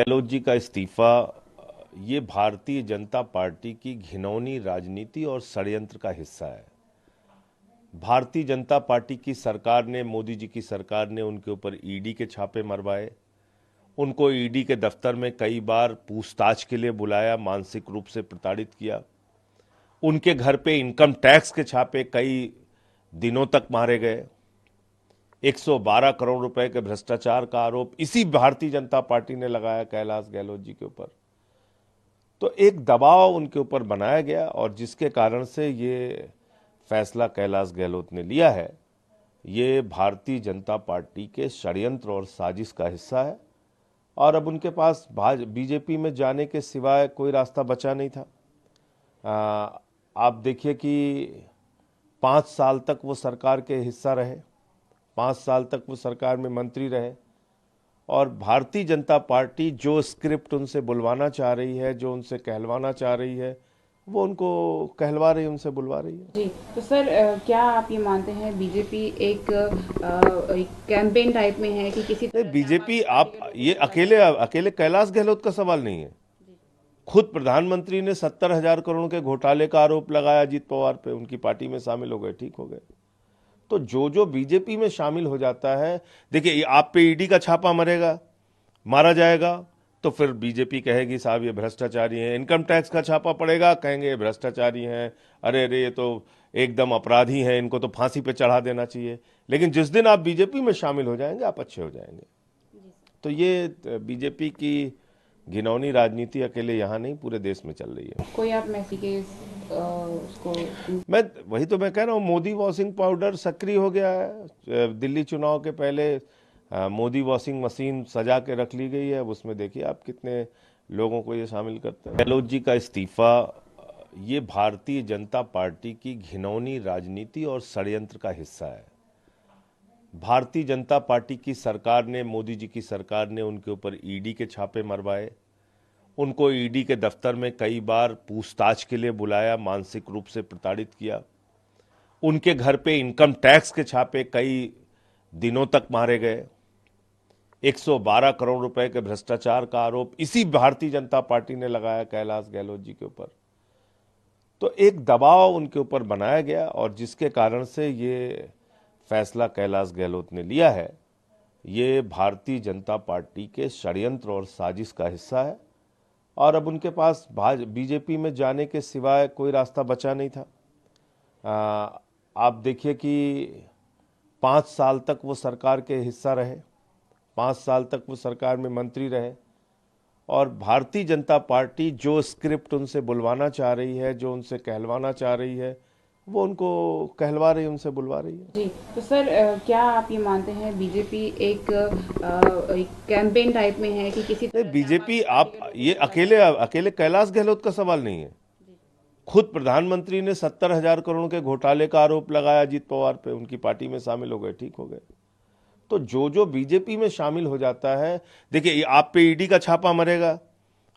गहलोत जी का इस्तीफा ये भारतीय जनता पार्टी की घिनौनी राजनीति और षड्यंत्र का हिस्सा है। भारतीय जनता पार्टी की सरकार ने, मोदी जी की सरकार ने उनके ऊपर ईडी के छापे मरवाए, उनको ईडी के दफ्तर में कई बार पूछताछ के लिए बुलाया, मानसिक रूप से प्रताड़ित किया। उनके घर पे इनकम टैक्स के छापे कई दिनों तक मारे गए। 112 करोड़ रुपए के भ्रष्टाचार का आरोप इसी भारतीय जनता पार्टी ने लगाया कैलाश गहलोत जी के ऊपर। तो एक दबाव उनके ऊपर बनाया गया और जिसके कारण से ये फैसला कैलाश गहलोत ने लिया है, ये भारतीय जनता पार्टी के षड्यंत्र और साजिश का हिस्सा है। और अब उनके पास बीजेपी में जाने के सिवाय कोई रास्ता बचा नहीं था। आप देखिए कि 5 साल तक वो सरकार के हिस्सा रहे, 5 साल तक वो सरकार में मंत्री रहे और भारतीय जनता पार्टी जो स्क्रिप्ट उनसे बुलवाना चाह रही है, जो उनसे कहलवाना चाह रही है, वो उनको कहलवा रही है, उनसे बुलवा रही है। जी, तो सर क्या आप ये मानते हैं बीजेपी एक कैंपेन टाइप में है कि किसी नहीं, तरह से आम बीजेपी, आदमी पार्टी आप के लोगों ये को अकेले टारगेट अकेले कैलाश गहलोत का सवाल नहीं है। खुद प्रधानमंत्री ने 70,000 करोड़ के घोटाले का आरोप लगाया अजीत पवार पे, उनकी पार्टी में शामिल हो गए, ठीक हो गए। तो जो जो बीजेपी में शामिल हो जाता है, देखिए आप पे ईडी का छापा मारा जाएगा तो फिर बीजेपी कहेगी साहब ये भ्रष्टाचारी हैं। इनकम टैक्स का छापा पड़ेगा, कहेंगे ये भ्रष्टाचारी हैं, अरे अरे ये तो एकदम अपराधी हैं, इनको तो फांसी पे चढ़ा देना चाहिए। लेकिन जिस दिन आप बीजेपी में शामिल हो जाएंगे, आप अच्छे हो जाएंगे। तो ये बीजेपी की घिनौनी राजनीति अकेले यहाँ नहीं, पूरे देश में चल रही है। कोई आप मैसी के उसको वही तो मैं कह रहा हूँ, मोदी वॉशिंग पाउडर सक्रिय हो गया है। दिल्ली चुनाव के पहले मोदी वॉशिंग मशीन सजा के रख ली गई है। अब उसमें देखिए आप कितने लोगों को ये शामिल करते हैं। गहलोत जी का इस्तीफा ये भारतीय जनता पार्टी की घिनौनी राजनीति और षड्यंत्र का हिस्सा है। भारतीय जनता पार्टी की सरकार ने, मोदी जी की सरकार ने उनके ऊपर ईडी के छापे मरवाए, उनको ईडी के दफ्तर में कई बार पूछताछ के लिए बुलाया, मानसिक रूप से प्रताड़ित किया। उनके घर पे इनकम टैक्स के छापे कई दिनों तक मारे गए। 112 करोड़ रुपए के भ्रष्टाचार का आरोप इसी भारतीय जनता पार्टी ने लगाया कैलाश गहलोत जी के ऊपर। तो एक दबाव उनके ऊपर बनाया गया और जिसके कारण से ये फैसला कैलाश गहलोत ने लिया है, ये भारतीय जनता पार्टी के षड्यंत्र और साजिश का हिस्सा है। और अब उनके पास बीजेपी में जाने के सिवाय कोई रास्ता बचा नहीं था। आप देखिए कि 5 साल तक वो सरकार के हिस्सा रहे, 5 साल तक वो सरकार में मंत्री रहे और भारतीय जनता पार्टी जो स्क्रिप्ट उनसे बुलवाना चाह रही है, जो उनसे कहलवाना चाह रही है, वो उनको कहलवा रही है, उनसे बुलवा रही है। जी, तो सर क्या आप ये मानते हैं बीजेपी एक कैंपेन टाइप में है कि किसी नहीं, तरह से आम बीजेपी, आदमी पार्टी आप के लोगों ये को अकेले कैलाश गहलोत का सवाल नहीं है। खुद प्रधानमंत्री ने 70,000 करोड़ के घोटाले का आरोप लगाया अजीत पवार पे, उनकी पार्टी में शामिल हो गए, ठीक हो गए। तो जो जो बीजेपी में शामिल हो जाता है, देखिए आप पे ईडी का छापा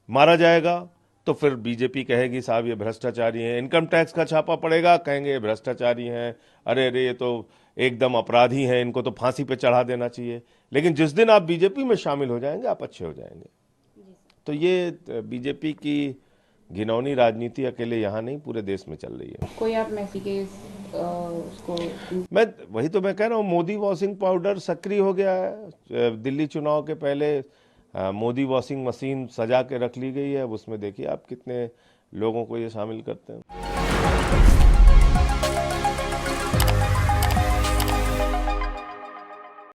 मारा जाएगा तो फिर बीजेपी कहेगी साहब ये भ्रष्टाचारी हैं। इनकम टैक्स का छापा पड़ेगा, कहेंगे ये भ्रष्टाचारी हैं, अरे अरे ये तो एकदम अपराधी हैं, इनको तो फांसी पे चढ़ा देना चाहिए। लेकिन जिस दिन आप बीजेपी में शामिल हो जाएंगे, आप अच्छे हो जाएंगे। तो ये बीजेपी की घिनौनी राजनीति अकेले यहाँ नहीं, पूरे देश में चल रही है। कोई आप मैसी के उसको वही तो मैं कह रहा हूँ, मोदी वॉशिंग पाउडर सक्रिय हो गया है। दिल्ली चुनाव के पहले मोदी वॉशिंग मशीन सजा के रख ली गई है। अब उसमें देखिए आप कितने लोगों को ये शामिल करते हैं।